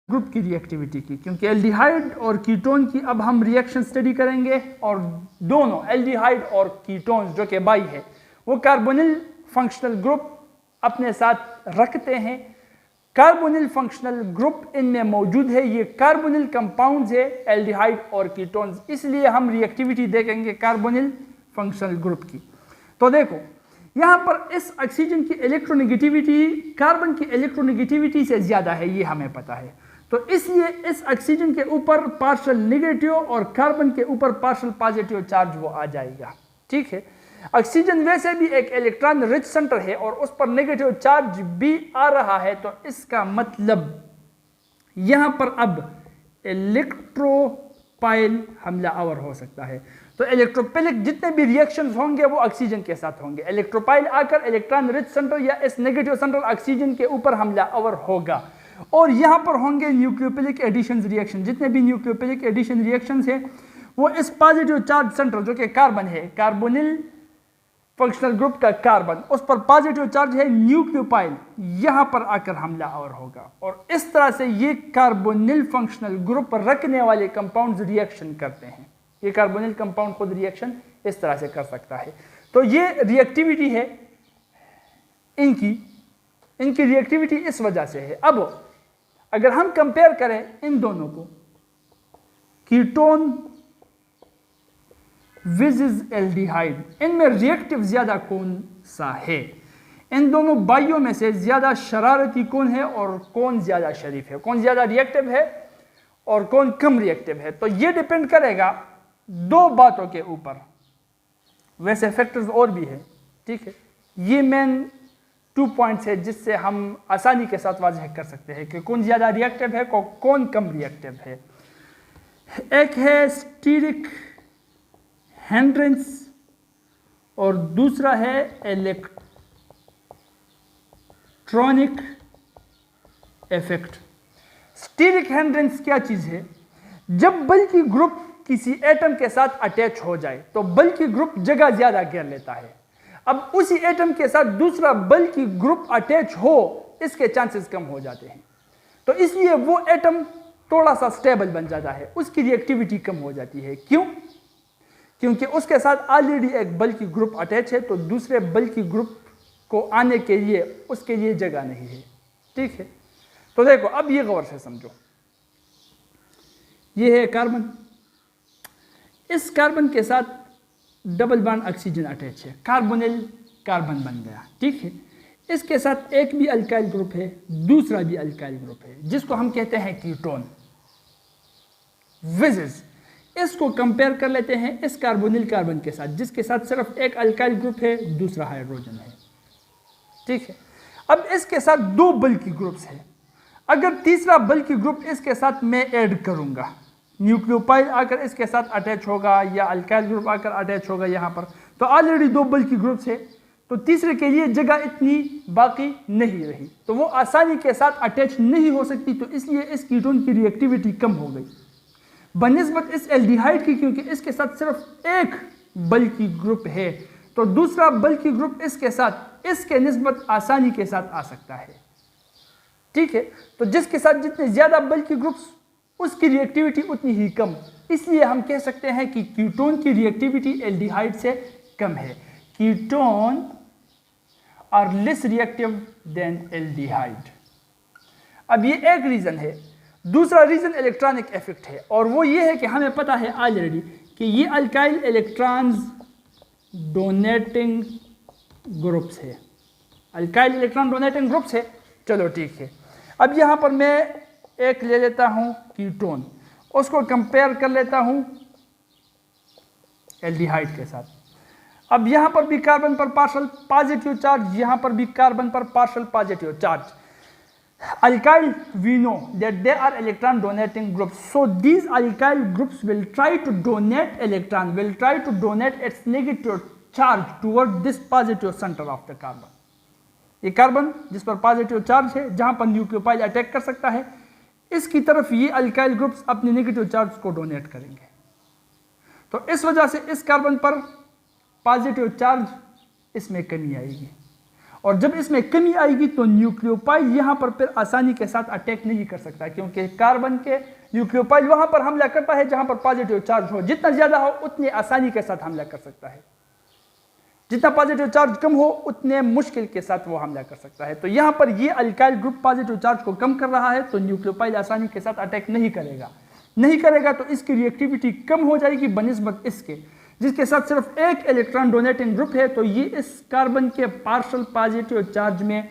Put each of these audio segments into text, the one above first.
Group की reactivity की, क्योंकि एल्डिहाइड और कीटोन की अब हम रिएक्शन स्टडी करेंगे और दोनों एल्डिहाइड और कीटोन जो कि बाई है वो कार्बोनिल फंक्शनल ग्रुप अपने साथ रखते हैं। कार्बोनिल फंक्शनल ग्रुप इनमें मौजूद है, ये कार्बोनिल कंपाउंड्स है एल्डिहाइड और कीटोन्स, इसलिए हम रिएक्टिविटी देखेंगे कार्बोनिल फंक्शनल ग्रुप की। तो देखो यहाँ पर इस ऑक्सीजन की इलेक्ट्रोनेगेटिविटी कार्बन की इलेक्ट्रोनेगेटिविटी से ज़्यादा है, ये हमें पता है। तो इसलिए इस ऑक्सीजन के ऊपर पार्शियल नेगेटिव और कार्बन के ऊपर पार्शियल पॉजिटिव चार्ज वो आ जाएगा। ठीक है, ऑक्सीजन वैसे भी एक इलेक्ट्रॉन रिच सेंटर है और उस पर नेगेटिव चार्ज भी आ रहा है, तो इसका मतलब यहां पर अब इलेक्ट्रोपाइल हमला आवर हो सकता है। तो इलेक्ट्रोपिलिक जितने भी रिएक्शंस होंगे वो ऑक्सीजन के साथ होंगे। इलेक्ट्रोपाइल आकर इलेक्ट्रॉन रिच सेंटर या इस नेगेटिव सेंटर ऑक्सीजन के ऊपर हमला आवर होगा और यहां पर होंगे न्यूक्लियोफिलिक एडिशन रिएक्शन। जितने भी न्यूक्लियोफिलिक एडिशन रिएक्शंस हैं वो इस पॉजिटिव चार्ज सेंटर जो कि कार्बन है, कार्बोनिल फंक्शनल ग्रुप का कार्बन, उस पर पॉजिटिव चार्ज है न्यूक्लियोपाइल, यहां पर आकर हमला आवर होगा और इस तरह से ये कार्बोनिल फंक्शनल ग्रुप रखने वाले कंपाउंड्स रिएक्शन करते हैं। ये कार्बोनिल कंपाउंड खुद रिएक्शन इस तरह से कर सकता है। तो ये रिएक्टिविटी है इनकी रिएक्टिविटी इस वजह से है। अब अगर हम कंपेयर करें इन दोनों को, कीटोन विज एल्डिहाइड, इनमें रिएक्टिव ज्यादा कौन सा है? इन दोनों बाइयों में से ज्यादा शरारती कौन है और कौन ज्यादा शरीफ है? कौन ज्यादा रिएक्टिव है और कौन कम रिएक्टिव है? तो ये डिपेंड करेगा दो बातों के ऊपर, वैसे फैक्टर्स और भी है। ठीक है, ये मेन 2 पॉइंट्स है जिससे हम आसानी के साथ वाज़ह कर सकते हैं कि कौन ज़्यादा रिएक्टिव है कौन कम रिएक्टिव है। एक है स्टीरिक हेंड्रेंस और दूसरा है इलेक्ट्रॉनिक इफेक्ट। स्टीरिक हेंड्रेंस क्या चीज़ है? जब बल्कि ग्रुप किसी एटम के साथ अटैच हो जाए तो बल्कि ग्रुप जगह ज़्यादा घेर लेता है। अब उसी एटम के साथ दूसरा बल्कि ग्रुप अटैच हो, इसके चांसेस कम हो जाते हैं, तो इसलिए वो एटम थोड़ा सा स्टेबल बन जाता है, उसकी रिएक्टिविटी कम हो जाती है। क्यों? क्योंकि उसके साथ ऑलरेडी एक बल्कि ग्रुप अटैच है, तो दूसरे बल्कि ग्रुप को आने के लिए उसके लिए जगह नहीं है। ठीक है, तो देखो अब ये गौर से समझो, ये है कार्बन, इस कार्बन के साथ डबल बॉन्ड ऑक्सीजन अटैच है, कार्बोनिल कार्बन बन गया। ठीक है, इसके साथ एक भी अल्काइल ग्रुप है, दूसरा भी अल्काइल ग्रुप है, जिसको हम कहते हैं कीटोन विजेस। इसको कंपेयर कर लेते हैं इस कार्बोनिल कार्बन के साथ, जिसके साथ सिर्फ एक अल्काइल ग्रुप है, दूसरा हाइड्रोजन है। ठीक है, अब इसके साथ दो बल्कि ग्रुप्स है, अगर तीसरा बल्कि ग्रुप इसके साथ मैं ऐड करूंगा, न्यूक्लियोपाइल आकर इसके साथ अटैच होगा या अल्काइल ग्रुप आकर अटैच होगा यहाँ पर, तो ऑलरेडी दो बल्कि ग्रुप्स है, तो तीसरे के लिए जगह इतनी बाकी नहीं रही, तो वो आसानी के साथ अटैच नहीं हो सकती, तो इसलिए इस कीटोन की रिएक्टिविटी कम हो गई बनिस्बत इस एल्डिहाइड की, क्योंकि इसके साथ सिर्फ एक बल्कि ग्रुप है, तो दूसरा बल्कि ग्रुप इसके साथ इसके निस्बत आसानी के साथ आ सकता है। ठीक है, तो जिसके साथ जितने ज्यादा बल्कि ग्रुप्स उसकी रिएक्टिविटी उतनी ही कम, इसलिए हम कह सकते हैं कि कीटोन की रिएक्टिविटी एल्डिहाइड से कम है। Ketone are less reactive than aldehyde. अब ये एक रीजन है। दूसरा रीजन इलेक्ट्रॉनिक इफेक्ट है, और वो ये है कि हमें पता है ऑलरेडी कि ये अल्काइल इलेक्ट्रॉन्स डोनेटिंग ग्रुप्स है, अल्काइल इलेक्ट्रॉन डोनेटिंग ग्रुप्स है। चलो ठीक है, अब यहाँ पर मैं एक ले लेता हूँ कीटोन, उसको कंपेयर कर लेता हूँ एल्डिहाइड के साथ। अब यहाँ पर भी कार्बन पर पार्शियल पॉजिटिव चार्ज, यहाँ पर भी कार्बन पर partial positive charge. Alkyl, we know that they are electron donating groups, so these alkyl groups will try to donate electron, will try to donate its negative charge toward this positive center of the carbon. ये carbon जिस पर positive charge है, जहां पर nucleophile attack कर सकता है, इसकी तरफ ये अल्काइल ग्रुप्स अपने नेगेटिव चार्ज को डोनेट करेंगे, तो इस वजह से इस कार्बन पर पॉजिटिव चार्ज इसमें कमी आएगी, और जब इसमें कमी आएगी तो न्यूक्लियोफाइल यहाँ पर फिर आसानी के साथ अटैक नहीं कर सकता, क्योंकि कार्बन के न्यूक्लियोफाइल वहाँ पर हमला करता है जहाँ पर पॉजिटिव चार्ज हो, जितना ज़्यादा हो उतनी आसानी के साथ हमला कर सकता है, जितना पॉजिटिव चार्ज कम हो उतने मुश्किल के साथ वो हमला कर सकता है। तो यहाँ पर ये अल्काइल ग्रुप पॉजिटिव चार्ज को कम कर रहा है, तो न्यूक्लियोफाइल आसानी के साथ अटैक नहीं करेगा तो इसकी रिएक्टिविटी कम हो जाएगी बनिस्बत इसके जिसके साथ सिर्फ एक इलेक्ट्रॉन डोनेटिंग ग्रुप है। तो ये इस कार्बन के पार्शियल पॉजिटिव चार्ज में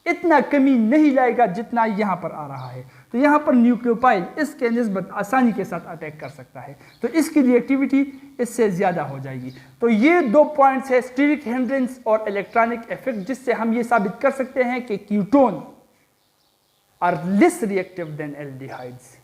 इतना कमी नहीं लाएगा जितना यहाँ पर आ रहा है। तो यहाँ पर न्यूक्लियोफाइल इसके निस्बत आसानी के साथ अटैक कर सकता है, तो इसकी रिएक्टिविटी इससे ज़्यादा हो जाएगी। तो ये 2 पॉइंट्स है, स्टीरिक हिंड्रेंस और इलेक्ट्रॉनिक इफेक्ट, जिससे हम ये साबित कर सकते हैं कि ketone are less reactive than aldehydes.